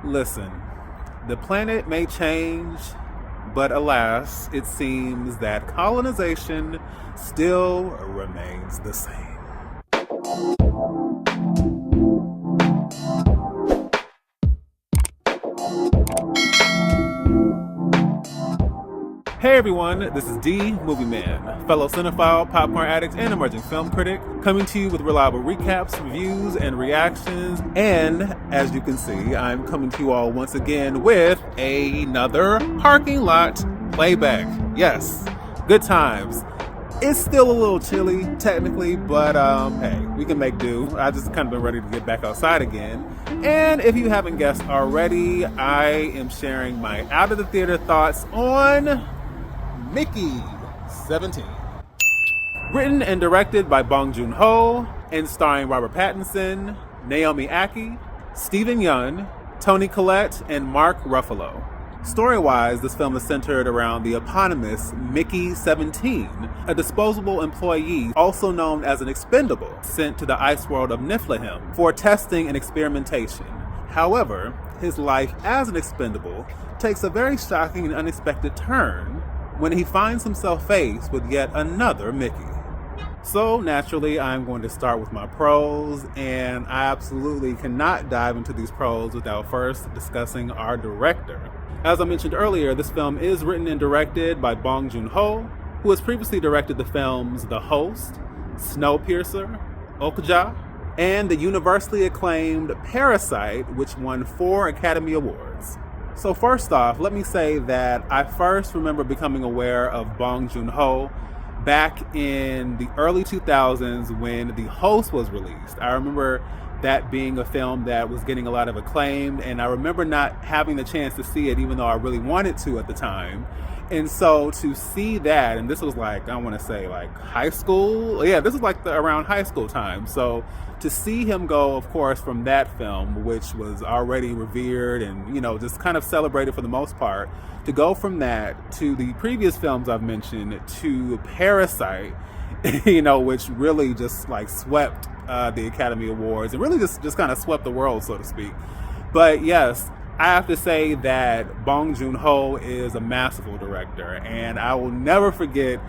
Listen, the planet may change, but alas, it seems that colonization still remains the same. Hey everyone, this is D, Movieman, fellow cinephile, popcorn addict, and emerging film critic, coming to you with reliable recaps, reviews, and reactions. And as you can see, I'm coming to you all once again with another parking lot playback. Yes, good times. It's still a little chilly, technically, but hey, we can make do. I just kind of been ready to get back outside again. And if you haven't guessed already, I am sharing my out of the theater thoughts on Mickey 17. Written and directed by Bong-Joon Ho, and starring Robert Pattinson, Naomi Ackie, Yeun, Toni, Collette, and Mark Ruffalo. Story-wise, this film is centered around the eponymous Mickey 17, a disposable employee also known as an Expendable, sent to the ice world of Niflheim for testing and experimentation. However, his life as an Expendable takes a very shocking and unexpected turn when he finds himself faced with yet another Mickey. So naturally, I'm going to start with my pros, and I absolutely cannot dive into these pros without first discussing our director. As I mentioned earlier, this film is written and directed by Bong-Joon Ho, who has previously directed the films The Host, Snowpiercer, Okja, and the universally acclaimed Parasite, which won 4 Academy Awards. So first off, let me say that I first remember becoming aware of Bong-Joon Ho back in the early 2000s when The Host was released. I remember that being a film that was getting a lot of acclaim, and I remember not having the chance to see it even though I really wanted to at the time. And so to see that, and this was like, I want to say like high school. Yeah, this is like around high school time. So to see him go, of course, from that film, which was already revered and, just kind of celebrated for the most part, to go from that to the previous films I've mentioned to Parasite, which really just like swept the Academy Awards and really just kind of swept the world, so to speak. But yes, I have to say that Bong-Joon Ho is a masterful director, and I will never forget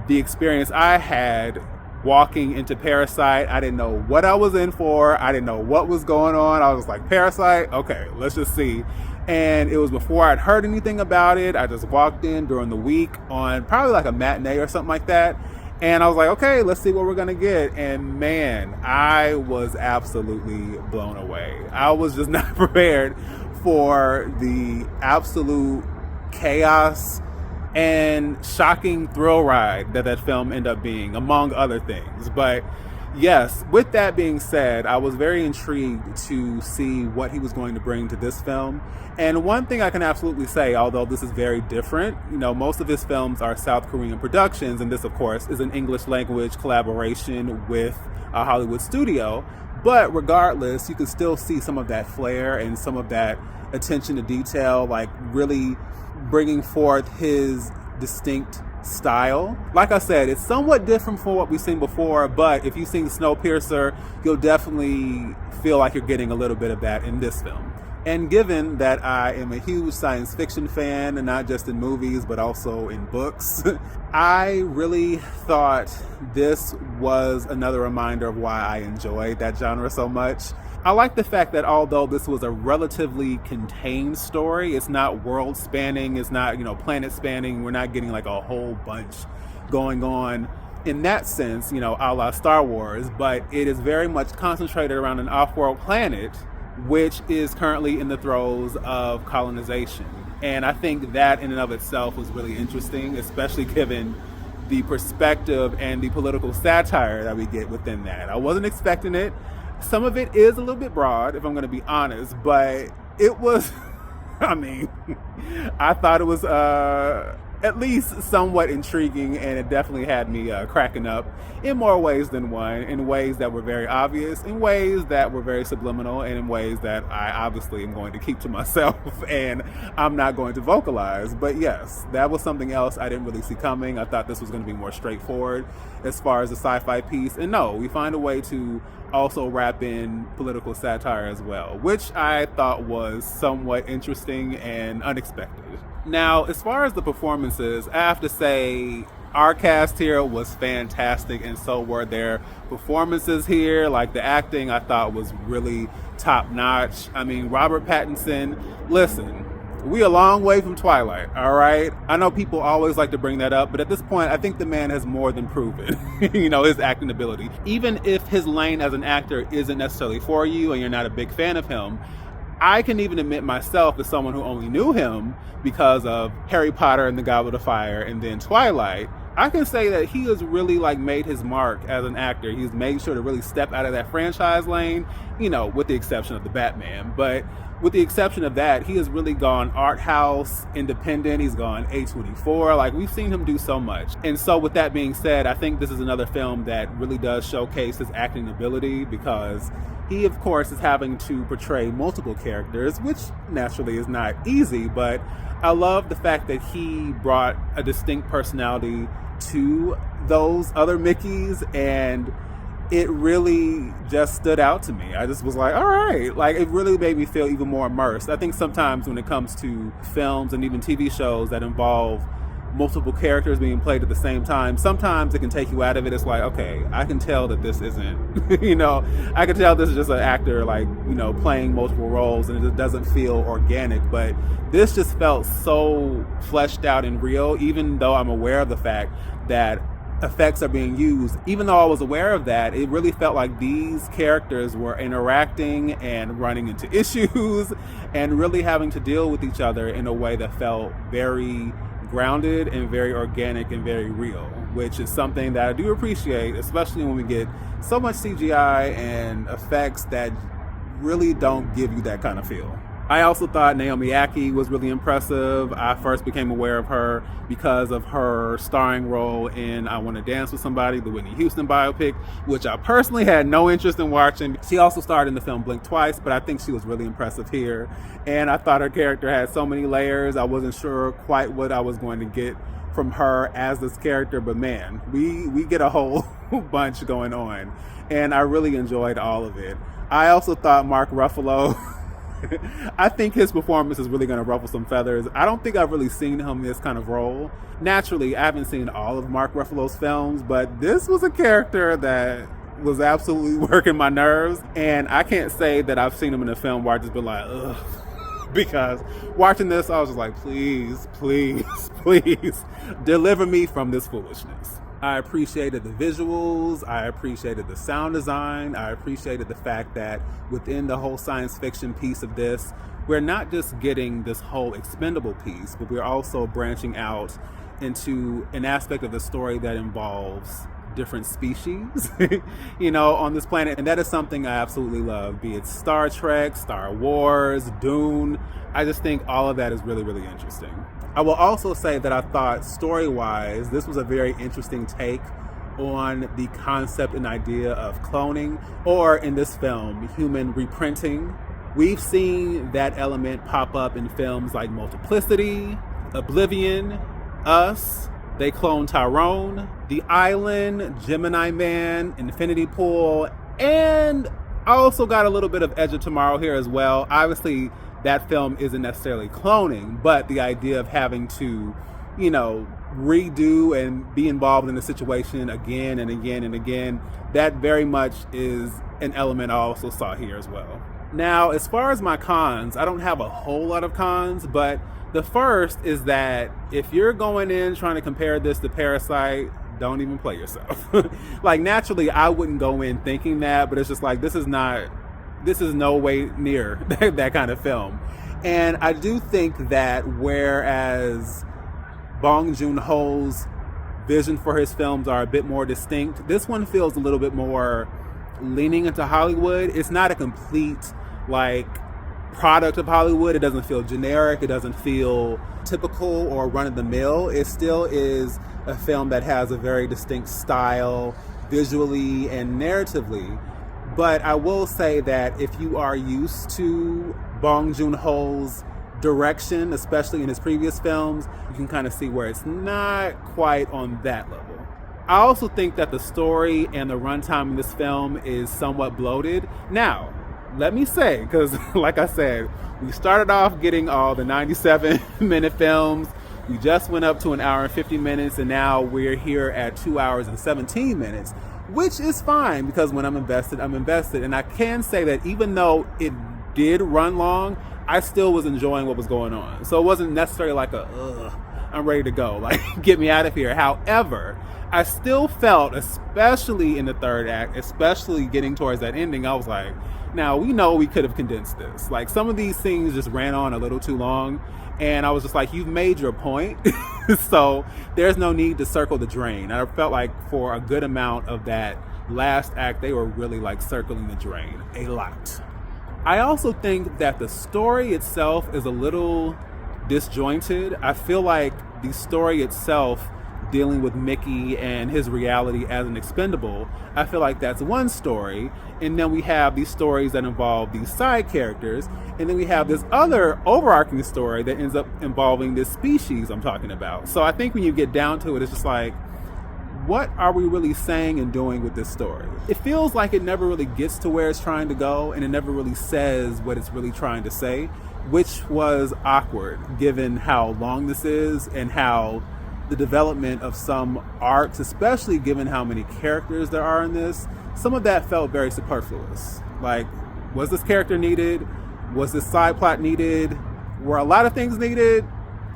the experience I had walking into Parasite. I didn't know what I was in for. I didn't know what was going on. I was like, Parasite? Okay, let's just see. And it was before I'd heard anything about it. I just walked in during the week on probably like a matinee or something like that. And I was like, okay, let's see what we're going to get. And man, I was absolutely blown away. I was just not prepared for the absolute chaos and shocking thrill ride that film ended up being, among other things. But yes, with that being said, I was very intrigued to see what he was going to bring to this film. And one thing I can absolutely say, although this is very different, most of his films are South Korean productions, and this, of course, is an English language collaboration with a Hollywood studio. But regardless, you can still see some of that flair and some of that attention to detail, like really bringing forth his distinct style. Like I said, it's somewhat different from what we've seen before, but if you've seen Snowpiercer, you'll definitely feel like you're getting a little bit of that in this film. And given that I am a huge science fiction fan, and not just in movies, but also in books, I really thought this was another reminder of why I enjoyed that genre so much. I like the fact that although this was a relatively contained story, it's not world spanning, it's not, planet spanning, we're not getting like a whole bunch going on in that sense, a la Star Wars, but it is very much concentrated around an off-world planet which is currently in the throes of colonization. And I think that in and of itself was really interesting, especially given the perspective and the political satire that we get within that. I wasn't expecting it. Some of it is a little bit broad, if I'm going to be honest, but it was, I thought it was at least somewhat intriguing, and it definitely had me cracking up in more ways than one, in ways that were very obvious, in ways that were very subliminal, and in ways that I obviously am going to keep to myself and I'm not going to vocalize. But yes, that was something else I didn't really see coming. I thought this was going to be more straightforward as far as the sci-fi piece, and no, we find a way to also wrap in political satire as well, which I thought was somewhat interesting and unexpected. Now, as far as the performances, I have to say our cast here was fantastic, and so were their performances here. Like, the acting I thought was really top notch. I mean, Robert Pattinson, listen, we a long way from Twilight, all right? I know people always like to bring that up, but at this point, I think the man has more than proven, his acting ability. Even if his lane as an actor isn't necessarily for you and you're not a big fan of him, I can even admit myself, as someone who only knew him because of Harry Potter and the Goblet of Fire and then Twilight, I can say that he has really made his mark as an actor. He's made sure to really step out of that franchise lane, with the exception of the Batman. But with the exception of that, he has really gone art house, independent. He's gone A24. We've seen him do so much. And so with that being said, I think this is another film that really does showcase his acting ability, because he, of course, is having to portray multiple characters, which naturally is not easy, but I love the fact that he brought a distinct personality to those other Mickeys, and it really just stood out to me. I just was like, all right, it really made me feel even more immersed. I think sometimes when it comes to films and even TV shows that involve multiple characters being played at the same time, sometimes it can take you out of it. It's like, okay, I can tell that this isn't, I can tell this is just an actor, playing multiple roles, and it just doesn't feel organic. But this just felt so fleshed out and real, even though I'm aware of the fact that effects are being used. Even though I was aware of that, it really felt like these characters were interacting and running into issues and really having to deal with each other in a way that felt very grounded and very organic and very real, which is something that I do appreciate, especially when we get so much CGI and effects that really don't give you that kind of feel. I also thought Naomi Ackie was really impressive. I first became aware of her because of her starring role in I Want to Dance with Somebody, the Whitney Houston biopic, which I personally had no interest in watching. She also starred in the film Blink Twice, but I think she was really impressive here. And I thought her character had so many layers. I wasn't sure quite what I was going to get from her as this character, but man, we get a whole bunch going on. And I really enjoyed all of it. I also thought Mark Ruffalo, I think his performance is really going to ruffle some feathers. I don't think I've really seen him in this kind of role. Naturally, I haven't seen all of Mark Ruffalo's films, but this was a character that was absolutely working my nerves. And I can't say that I've seen him in a film where I just been like, ugh. Because watching this, I was just like, please, please, please, deliver me from this foolishness. I appreciated the visuals, I appreciated the sound design, I appreciated the fact that within the whole science fiction piece of this, we're not just getting this whole Expendable piece, but we're also branching out into an aspect of the story that involves different species, on this planet. And that is something I absolutely love, be it Star Trek, Star Wars, Dune. I just think all of that is really, really interesting. I will also say that I thought story-wise, this was a very interesting take on the concept and idea of cloning, or in this film, human reprinting. We've seen that element pop up in films like Multiplicity, Oblivion, Us, They Clone Tyrone, The Island, Gemini Man, Infinity Pool, and I also got a little bit of Edge of Tomorrow here as well. Obviously, that film isn't necessarily cloning, but the idea of having to, redo and be involved in a situation again and again and again, that very much is an element I also saw here as well. Now, as far as my cons, I don't have a whole lot of cons, but the first is that if you're going in trying to compare this to Parasite, don't even play yourself. Naturally, I wouldn't go in thinking that, but it's just like, this is no way near that kind of film. And I do think that whereas Bong-Joon Ho's vision for his films are a bit more distinct, this one feels a little bit more leaning into Hollywood. It's not a complete, product of Hollywood. It doesn't feel generic. It doesn't feel typical or run-of-the-mill. It still is a film that has a very distinct style, visually and narratively. But I will say that if you are used to Bong-Joon Ho's direction, especially in his previous films, you can kind of see where it's not quite on that level. I also think that the story and the runtime in this film is somewhat bloated. Now, let me say, because like I said, we started off getting all the 97-minute films. We just went up to an hour and 50 minutes, and now we're here at 2 hours and 17 minutes, which is fine because when I'm invested, I'm invested. And I can say that even though it did run long, I still was enjoying what was going on. So it wasn't necessarily like I'm ready to go, like, get me out of here. However, I still felt, especially in the third act, especially getting towards that ending, I was like, now we know we could have condensed this. Like, some of these scenes just ran on a little too long, and I was just like, you've made your point, so there's no need to circle the drain. I felt like for a good amount of that last act, they were really like circling the drain a lot. I also think that the story itself is a little disjointed. I feel like the story itself, dealing with Mickey and his reality as an expendable, I feel like that's one story. And then we have these stories that involve these side characters. And then we have this other overarching story that ends up involving this species I'm talking about. So I think when you get down to it, it's just like, what are we really saying and doing with this story? It feels like it never really gets to where it's trying to go, and it never really says what it's really trying to say, which was awkward given how long this is and how the development of some arcs, especially given how many characters there are in this, some of that felt very superfluous. Like, was this character needed? Was this side plot needed? Were a lot of things needed?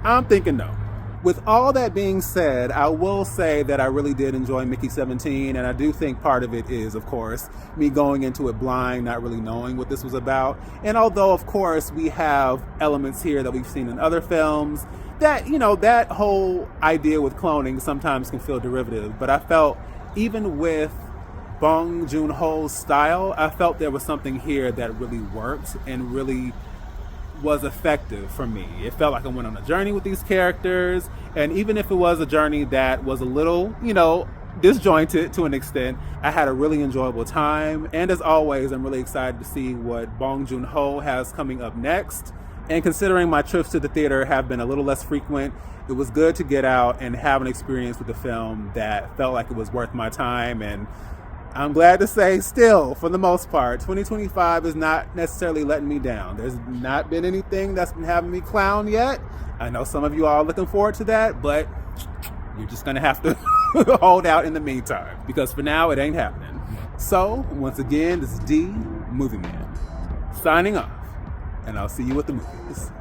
I'm thinking no. With all that being said, I will say that I really did enjoy Mickey 17, and I do think part of it is, of course, me going into it blind, not really knowing what this was about. And although, of course, we have elements here that we've seen in other films, that, you know, that whole idea with cloning sometimes can feel derivative, but I felt even with Bong-Joon Ho's style, I felt there was something here that really worked and really was effective for me. It felt like I went on a journey with these characters, and even if it was a journey that was a little, you know, disjointed to an extent, I had a really enjoyable time. And as always, I'm really excited to see what Bong-Joon Ho has coming up next. And considering my trips to the theater have been a little less frequent, it was good to get out and have an experience with the film that felt like it was worth my time. And I'm glad to say still, for the most part, 2025 is not necessarily letting me down. There's not been anything that's been having me clown yet. I know some of you all are looking forward to that, but you're just gonna have to hold out in the meantime, because for now it ain't happening. So once again, this is D, Movieman, signing off, and I'll see you at the movies.